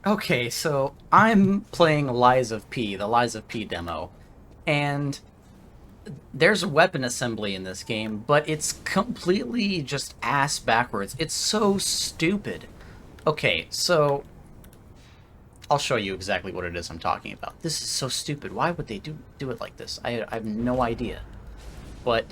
Okay, so I'm playing Lies of P, the Lies of P demo, and there's a weapon assembly in this game, but it's completely just ass backwards. It's so stupid. Okay, so I'll show you exactly what it is I'm talking about. This is so stupid. Why would they do it like this? I have no idea. But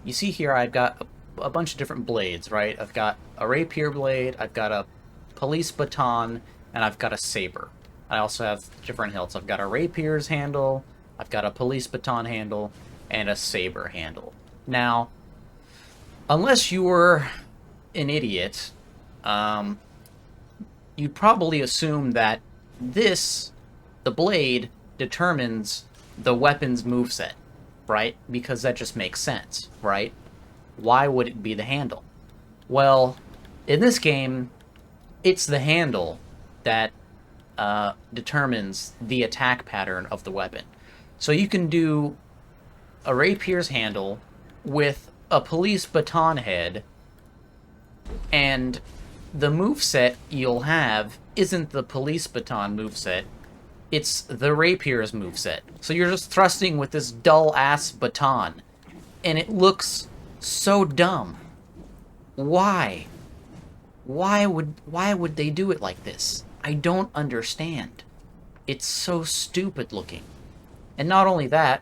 you see here, I've got a bunch of different blades, right? I've got a rapier blade, I've got a police baton, and I've got a saber. I also have different hilts. I've got a rapier's handle, I've got a police baton handle, and a saber handle. Now, unless you were an idiot, um, you'd probably assume that the blade, determines the weapon's moveset, right? Because that just makes sense, right? Why would it be the handle? Well, in this game, it's the handle that determines the attack pattern of the weapon. So you can do a rapier's handle with a police baton head, and the moveset you'll have isn't the police baton moveset, it's the rapier's moveset. So you're just thrusting with this dull-ass baton, and it looks so dumb. Why? Why would they do it like this? I don't understand. It's so stupid looking. And not only that,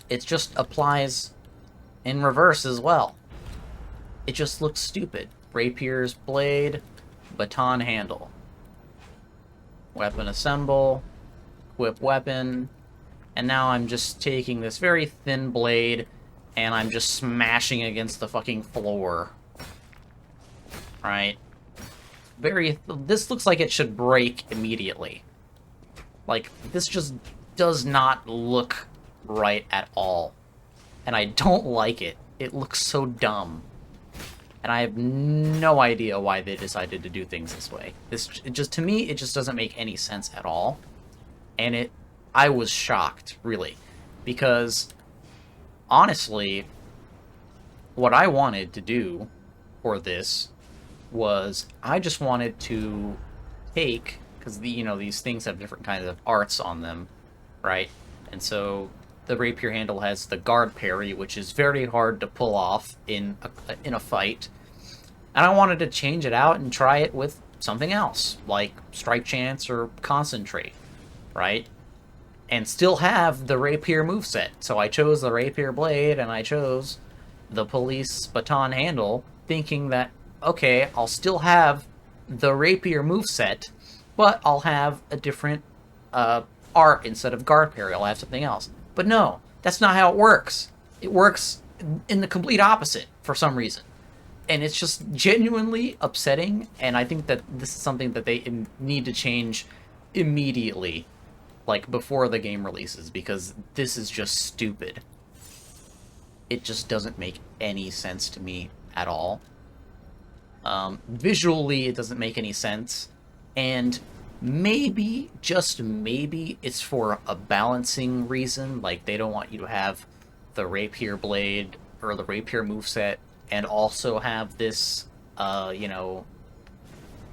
it just applies in reverse as well. It just looks stupid. Rapier's blade, baton handle. Weapon assemble, equip weapon, and now I'm just taking this very thin blade and I'm just smashing against the fucking floor. Right? This looks like it should break immediately. Like, this just does not look right at all. And I don't like it. It looks so dumb. And I have no idea why they decided to do things this way. To me, it just doesn't make any sense at all. And I was shocked, really. Because, honestly, what I wanted to do for this was I just wanted to take, because these things have different kinds of arts on them, right? And so the rapier handle has the guard parry, which is very hard to pull off in a fight. And I wanted to change it out and try it with something else, like strike chance or concentrate, right? And still have the rapier moveset. So I chose the rapier blade and I chose the police baton handle, thinking that, okay, I'll still have the rapier moveset, but I'll have a different art instead of guard parry. I'll have something else. But no, that's not how it works. It works in the complete opposite for some reason. And it's just genuinely upsetting, and I think that this is something that they need to change immediately, like before the game releases, because this is just stupid. It just doesn't make any sense to me at all. Visually, it doesn't make any sense, and maybe, just maybe, it's for a balancing reason, like they don't want you to have the rapier blade or the rapier moveset and also have this,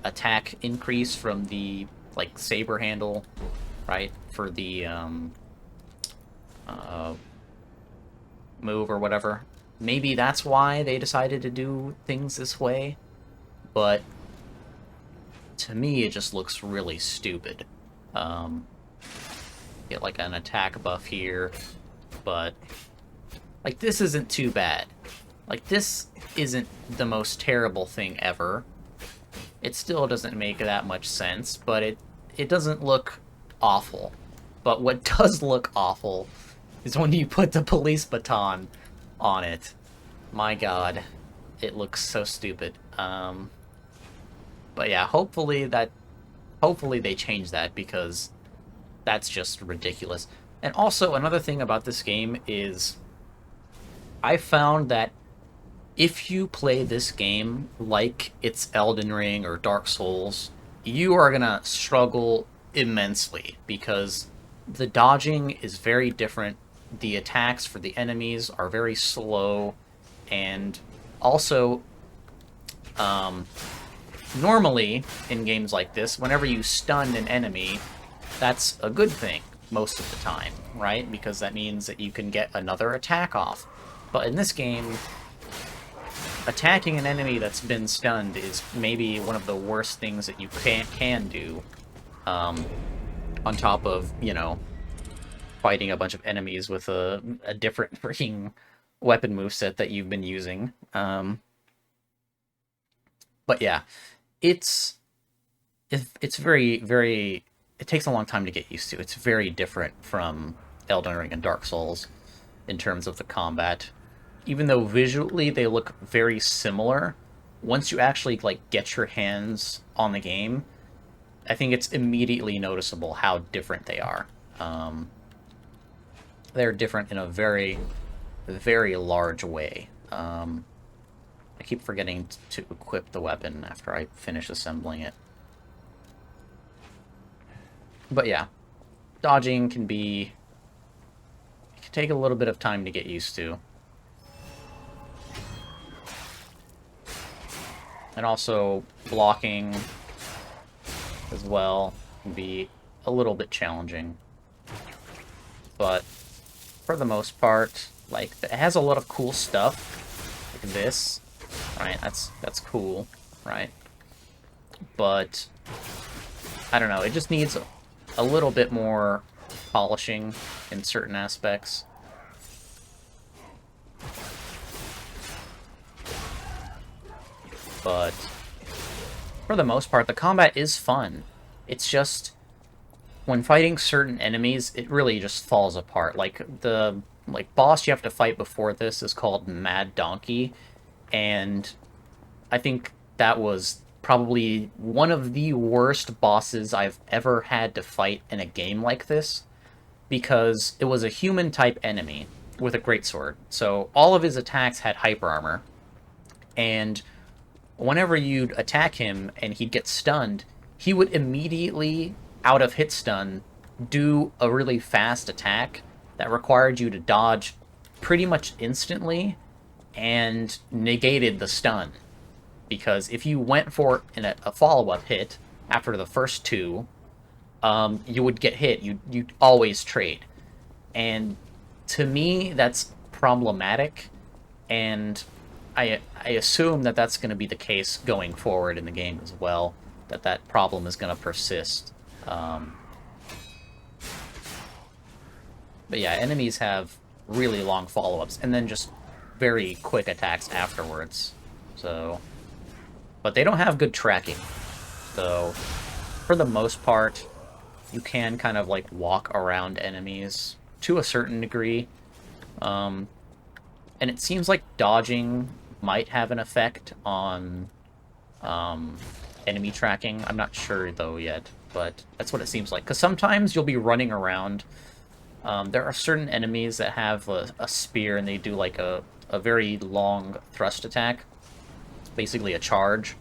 attack increase from the, like, saber handle, right, for the, move or whatever. Maybe that's why they decided to do things this way, but to me it just looks really stupid. Get like an attack buff here, but like this isn't too bad. Like this isn't the most terrible thing ever. It still doesn't make that much sense, but it doesn't look awful. But what does look awful is when you put the police baton on it. My god, it looks so stupid. But yeah, hopefully they change that, because that's just ridiculous. And also, another thing about this game is I found that if you play this game like it's Elden Ring or Dark Souls, you are gonna struggle immensely, because the dodging is very different. The attacks for the enemies are very slow, and also, Normally, in games like this, whenever you stun an enemy, that's a good thing most of the time, right? Because that means that you can get another attack off. But in this game, attacking an enemy that's been stunned is maybe one of the worst things that you can do. On top of, you know, fighting a bunch of enemies with a different freaking weapon moveset that you've been using. But yeah, it's very, very... It takes a long time to get used to. It's very different from Elden Ring and Dark Souls in terms of the combat. Even though visually they look very similar, once you actually, like, get your hands on the game, I think it's immediately noticeable how different they are. They're different in a very, very large way. I keep forgetting to equip the weapon after I finish assembling it. But yeah, dodging can be... It can take a little bit of time to get used to. And also, blocking as well can be a little bit challenging. But for the most part, like, it has a lot of cool stuff, like this, right? That's cool, right? But I don't know, it just needs a little bit more polishing in certain aspects. But for the most part, the combat is fun. It's just, when fighting certain enemies, it really just falls apart. Like, the boss you have to fight before this is called Mad Donkey, and I think that was probably one of the worst bosses I've ever had to fight in a game like this, because it was a human-type enemy with a greatsword. So all of his attacks had hyper armor, and whenever you'd attack him and he'd get stunned, he would immediately, out of hit stun, do a really fast attack that required you to dodge pretty much instantly and negated the stun. Because if you went for a follow-up hit after the first two, you would get hit. You'd always trade. And to me, that's problematic, and I assume that that's going to be the case going forward in the game as well, that problem is going to persist. But yeah, enemies have really long follow-ups, and then just very quick attacks afterwards. So, but they don't have good tracking. So, for the most part, you can kind of, like, walk around enemies to a certain degree. And it seems like dodging might have an effect on enemy tracking. I'm not sure, though, yet, but that's what it seems like. Because sometimes you'll be running around. There are certain enemies that have a spear, and they do, like, a very long thrust attack. It's basically a charge.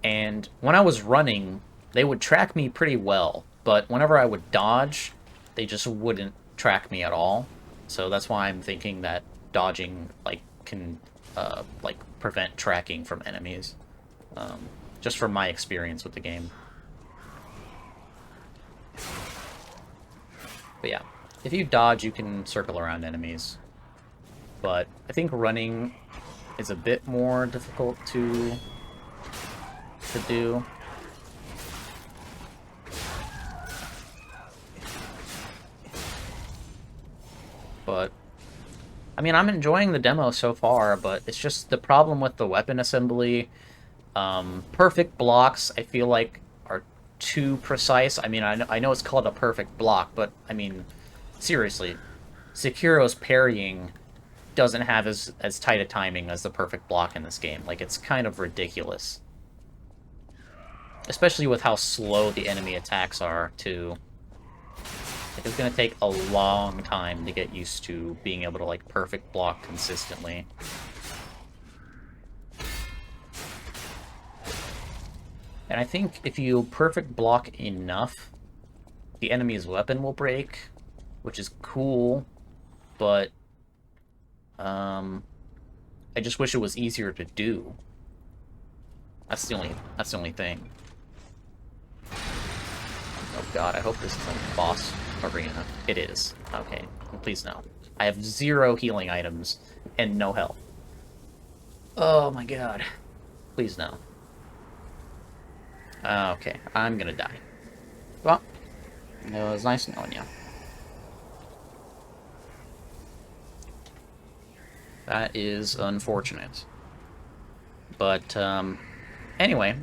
And when I was running, they would track me pretty well, but whenever I would dodge, they just wouldn't track me at all. So that's why I'm thinking that dodging, like, can like, prevent tracking from enemies. Just from my experience with the game. But yeah, if you dodge, you can circle around enemies. But I think running is a bit more difficult to do. But I mean, I'm enjoying the demo so far, but it's just the problem with the weapon assembly. Perfect blocks, I feel like, are too precise. I mean, I know it's called a perfect block, but, I mean, seriously, Sekiro's parrying doesn't have as tight a timing as the perfect block in this game. Like, it's kind of ridiculous. Especially with how slow the enemy attacks are, too. Like, it's gonna take a long time to get used to being able to, like, perfect block consistently. And I think if you perfect block enough, the enemy's weapon will break, which is cool, but I just wish it was easier to do. That's the only thing. Oh god, I hope this isn't a boss arena. It is. Okay, please no. I have 0 healing items and no health. Oh my god. Please no. Okay, I'm gonna die. Well, it was nice knowing you. That is unfortunate. But, anyway,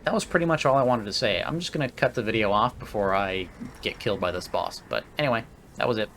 that was pretty much all I wanted to say. I'm just gonna cut the video off before I get killed by this boss. But anyway, that was it.